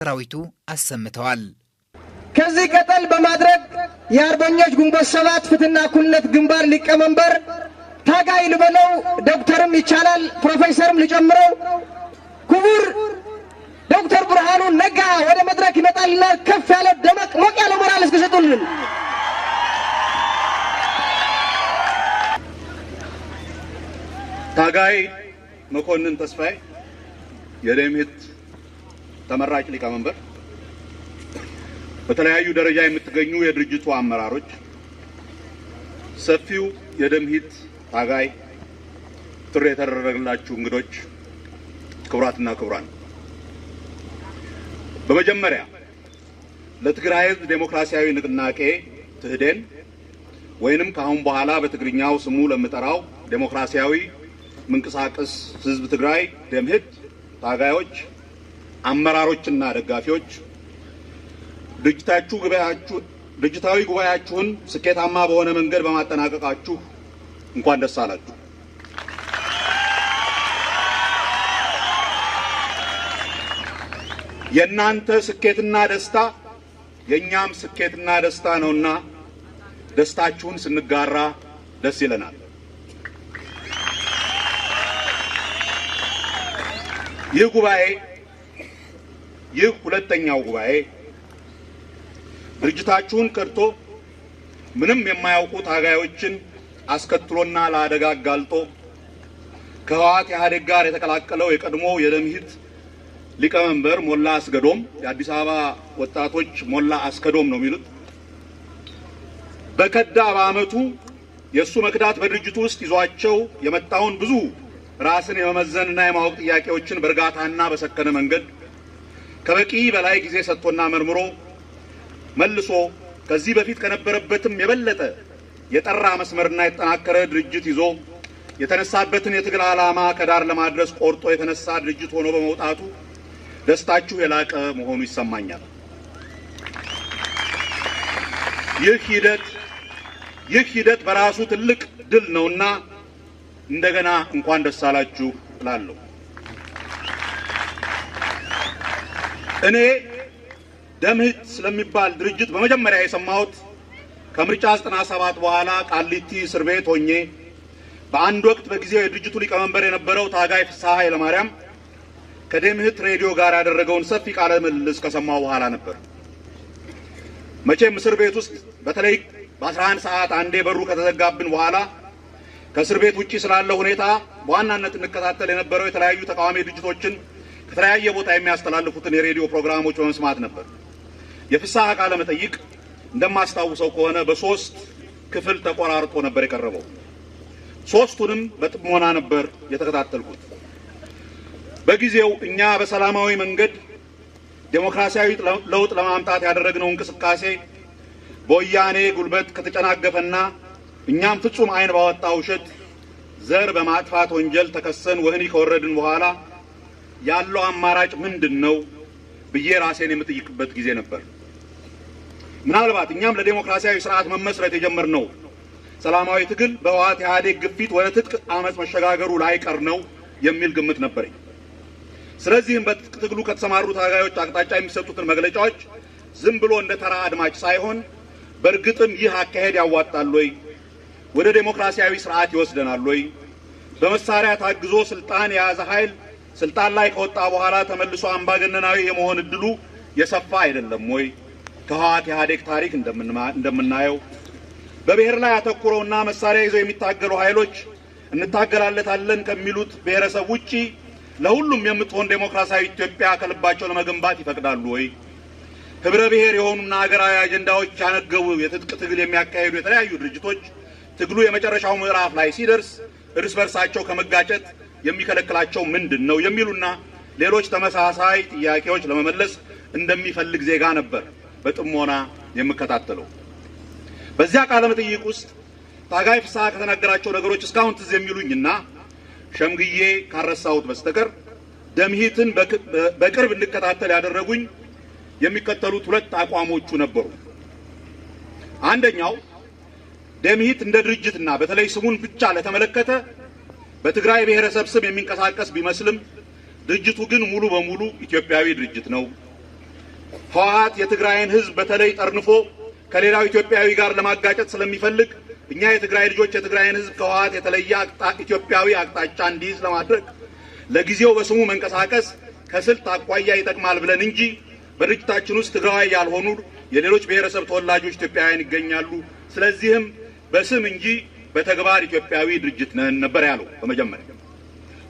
ሰራዊቱ አሰምተዋል። ከዚህ ቀጠል በማድረግ የአርበኞች ግንቦት ሰባት ፍትህና እኩልነት ግንባር ሊቀመንበር ታጋይ ልበለው ዶክተርም ይቻላል ፕሮፌሰርም ሊጨምረው ክቡር ዶክተር ብርሃኑ ነጋ ወደ መድረክ ይመጣልና ከፍ ያለ ደመቅ ሞቅ ያለ ሞራል እስከሰጡልን ታጋይ መኮንን ተስፋዬ የደምሂት ተመራጭ ሊቀመንበር፣ በተለያዩ ደረጃ የምትገኙ የድርጅቱ አመራሮች፣ ሰፊው የደምሂት ታጋይ ጥሪ የተደረገላችሁ እንግዶች፣ ክቡራትና ክቡራን፣ በመጀመሪያ ለትግራይ ሕዝብ ዴሞክራሲያዊ ንቅናቄ ትህዴን ወይንም ካሁን በኋላ በትግርኛው ስሙ ለምጠራው ዴሞክራሲያዊ መንቀሳቀስ ሕዝብ ትግራይ ደምሂት ታጋዮች፣ አመራሮችና ደጋፊዎች ድርጅታዊ ጉባኤያችሁን ስኬታማ በሆነ መንገድ በማጠናቀቃችሁ እንኳን ደስ አላችሁ። የእናንተ ስኬትና ደስታ የኛም ስኬትና ደስታ ነውና ደስታችሁን ስንጋራ ደስ ይለናል። ይህ ሁለተኛው ጉባኤ ድርጅታችሁን ከድቶ ምንም የማያውቁ ታጋዮችን አስከትሎና ለአደጋ አጋልጦ ከህወሓት ኢህአዴግ ጋር የተቀላቀለው የቀድሞ የደምሂት ሊቀመንበር ሞላ አስገዶም፣ የአዲስ አበባ ወጣቶች ሞላ አስገዶም ነው የሚሉት፣ በከዳ በአመቱ የእሱ መክዳት በድርጅቱ ውስጥ ይዟቸው የመጣውን ብዙ ራስን የመመዘንና የማወቅ ጥያቄዎችን በእርጋታና በሰከነ መንገድ ከበቂ በላይ ጊዜ ሰጥቶና መርምሮ መልሶ ከዚህ በፊት ከነበረበትም የበለጠ የጠራ መስመርና የተጠናከረ ድርጅት ይዞ የተነሳበትን የትግል ዓላማ ከዳር ለማድረስ ቆርጦ የተነሳ ድርጅት ሆኖ በመውጣቱ ደስታችሁ የላቀ መሆኑ ይሰማኛል። ይህ ሂደት በራሱ ትልቅ ድል ነውና እንደገና እንኳን ደስ አላችሁ እላለሁ። እኔ ደምሂት ስለሚባል ድርጅት በመጀመሪያ የሰማሁት ከምርጫ 97 በኋላ ቃሊቲ እስር ቤት ሆኜ በአንድ ወቅት በጊዜው የድርጅቱ ሊቀመንበር የነበረው ታጋይ ፍስሐ ኃይለማርያም ከደምሂት ሬዲዮ ጋር ያደረገውን ሰፊ ቃለ ምልልስ ከሰማሁ በኋላ ነበር። መቼም እስር ቤት ውስጥ በተለይ በ11 ሰዓት አንዴ በሩ ከተዘጋብን በኋላ ከእስር ቤት ውጪ ስላለው ሁኔታ በዋናነት እንከታተል የነበረው የተለያዩ ተቃዋሚ ድርጅቶችን ከተለያየ ቦታ የሚያስተላልፉትን የሬዲዮ ፕሮግራሞች በመስማት ነበር። የፍስሐ ቃለ መጠይቅ እንደማስታውሰው ከሆነ በ3 ክፍል ተቆራርጦ ነበር የቀረበው። ሶስቱንም በጥሞና ነበር የተከታተልኩት። በጊዜው እኛ በሰላማዊ መንገድ ዴሞክራሲያዊ ለውጥ ለማምጣት ያደረግነው እንቅስቃሴ በወያኔ ጉልበት ከተጨናገፈና እኛም ፍጹም አይን ባወጣ ውሸት ዘር በማጥፋት ወንጀል ተከሰን ወህኒ ከወረድን በኋላ ያለው አማራጭ ምንድነው ብዬ ራሴን የምጠይቅበት ጊዜ ነበር። ምናልባት እኛም ለዲሞክራሲያዊ ስርዓት መመስረት የጀመርነው ሰላማዊ ትግል በህወሓት ኢህአዴግ ግፊት ወደ ትጥቅ አመጽ መሸጋገሩ ላይቀር ነው የሚል ግምት ነበረኝ። ስለዚህም በትጥቅ ትግሉ ከተሰማሩ ታጋዮች አቅጣጫ የሚሰጡትን መግለጫዎች ዝም ብሎ እንደ ተራ አድማጭ ሳይሆን በእርግጥም ይህ አካሄድ ያዋጣል ወይ፣ ወደ ዲሞክራሲያዊ ስርዓት ይወስደናል ወይ፣ በመሳሪያ ታግዞ ስልጣን የያዘ ኃይል ስልጣን ላይ ከወጣ በኋላ ተመልሶ አምባገነናዊ የመሆን እድሉ የሰፋ አይደለም ወይ፣ ከህወሓት ኢህአዴግ ታሪክ እንደምናየው በብሔር ላይ አተኩረውና መሳሪያ ይዘው የሚታገሉ ኃይሎች እንታገላለታለን ከሚሉት ብሔረሰብ ውጪ ለሁሉም የምትሆን ዴሞክራሲያዊ ኢትዮጵያ ከልባቸው ለመገንባት ይፈቅዳሉ ወይ? ህብረ ብሔር የሆኑና ሀገራዊ አጀንዳዎች ያነገቡ የትጥቅ ትግል የሚያካሂዱ የተለያዩ ድርጅቶች ትግሉ የመጨረሻው ምዕራፍ ላይ ሲደርስ እርስ በርሳቸው ከመጋጨት የሚከለክላቸው ምንድነው የሚሉና ሌሎች ተመሳሳይ ጥያቄዎች ለመመለስ እንደሚፈልግ ዜጋ ነበር በጥሞና የምከታተለው። በዚያ ቃለ መጠይቅ ውስጥ ታጋይ ፍስሐ ከተናገራቸው ነገሮች እስካሁን ትዝ የሚሉኝና ሸምግዬ ካረሳሁት በስተቀር ደምሂትን በቅርብ እንድከታተል ያደረጉኝ የሚከተሉት ሁለት አቋሞቹ ነበሩ። አንደኛው ደምሂት እንደ ድርጅትና በተለይ ስሙን ብቻ ለተመለከተ በትግራይ ብሔረሰብ ስም የሚንቀሳቀስ ቢመስልም ድርጅቱ ግን ሙሉ በሙሉ ኢትዮጵያዊ ድርጅት ነው። ህወሓት የትግራይን ህዝብ በተለይ ጠርንፎ ከሌላው ኢትዮጵያዊ ጋር ለማጋጨት ስለሚፈልግ እኛ የትግራይ ልጆች የትግራይን ህዝብ ከህወሓት የተለየ ኢትዮጵያዊ አቅጣጫ እንዲይዝ ለማድረግ ለጊዜው በስሙ መንቀሳቀስ ከስልት አኳያ ይጠቅማል ብለን እንጂ በድርጅታችን ውስጥ ትግራዋይ ያልሆኑ የሌሎች ብሔረሰብ ተወላጆች ኢትዮጵያውያን ይገኛሉ። ስለዚህም በስም እንጂ በተግባር ኢትዮጵያዊ ድርጅት ነን ነበር ያለው በመጀመሪያ።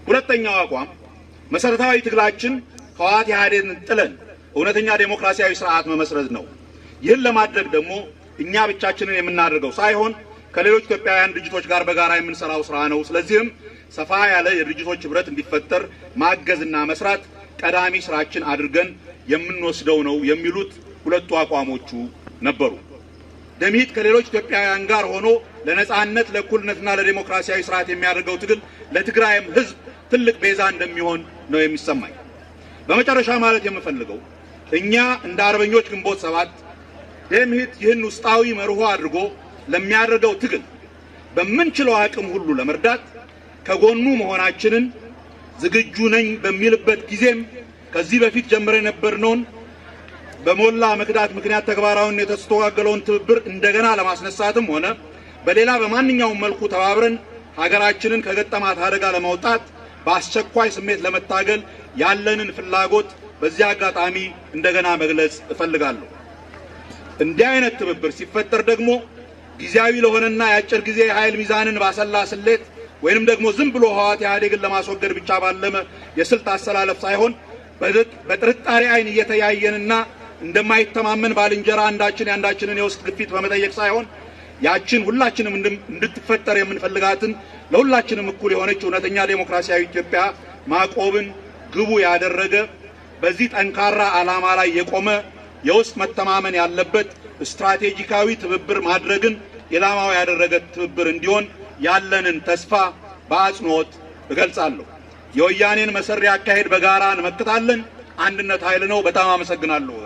ሁለተኛው አቋም መሰረታዊ ትግላችን ህወሓት ኢህአዴግን ጥለን እውነተኛ ዴሞክራሲያዊ ስርዓት መመስረት ነው። ይህን ለማድረግ ደግሞ እኛ ብቻችንን የምናደርገው ሳይሆን ከሌሎች ኢትዮጵያውያን ድርጅቶች ጋር በጋራ የምንሰራው ስራ ነው። ስለዚህም ሰፋ ያለ የድርጅቶች ህብረት እንዲፈጠር ማገዝና መስራት ቀዳሚ ስራችን አድርገን የምንወስደው ነው የሚሉት ሁለቱ አቋሞቹ ነበሩ። ደምሂት ከሌሎች ኢትዮጵያውያን ጋር ሆኖ ለነጻነት ለእኩልነትና ለዲሞክራሲያዊ ስርዓት የሚያደርገው ትግል ለትግራይም ህዝብ ትልቅ ቤዛ እንደሚሆን ነው የሚሰማኝ። በመጨረሻ ማለት የምፈልገው እኛ እንደ አርበኞች ግንቦት ሰባት ደምሂት ይህን ውስጣዊ መርሆ አድርጎ ለሚያደርገው ትግል በምንችለው አቅም ሁሉ ለመርዳት ከጎኑ መሆናችንን ዝግጁ ነኝ በሚልበት ጊዜም ከዚህ በፊት ጀምረን የነበርነውን በሞላ መክዳት ምክንያት ተግባራውን የተስተዋገለውን ትብብር እንደገና ለማስነሳትም ሆነ በሌላ በማንኛውም መልኩ ተባብረን ሀገራችንን ከገጠማት አደጋ ለማውጣት በአስቸኳይ ስሜት ለመታገል ያለንን ፍላጎት በዚህ አጋጣሚ እንደገና መግለጽ እፈልጋለሁ። እንዲህ አይነት ትብብር ሲፈጠር ደግሞ ጊዜያዊ ለሆነና የአጭር ጊዜ ኃይል ሚዛንን ባሰላ ስሌት ወይንም ደግሞ ዝም ብሎ ህወሓት ኢህአዴግን ለማስወገድ ብቻ ባለመ የስልት አሰላለፍ ሳይሆን በጥርጣሬ አይን እየተያየንና እንደማይተማመን ባልንጀራ አንዳችን ያንዳችንን የውስጥ ግፊት በመጠየቅ ሳይሆን ያችን ሁላችንም እንድትፈጠር የምንፈልጋትን ለሁላችንም እኩል የሆነች እውነተኛ ዴሞክራሲያዊ ኢትዮጵያ ማቆብን ግቡ ያደረገ በዚህ ጠንካራ ዓላማ ላይ የቆመ የውስጥ መተማመን ያለበት ስትራቴጂካዊ ትብብር ማድረግን ኢላማው ያደረገ ትብብር እንዲሆን ያለንን ተስፋ በአጽንኦት እገልጻለሁ። የወያኔን መሰሪ አካሄድ በጋራ እንመክታለን። አንድነት ኃይል ነው። በጣም አመሰግናለሁ።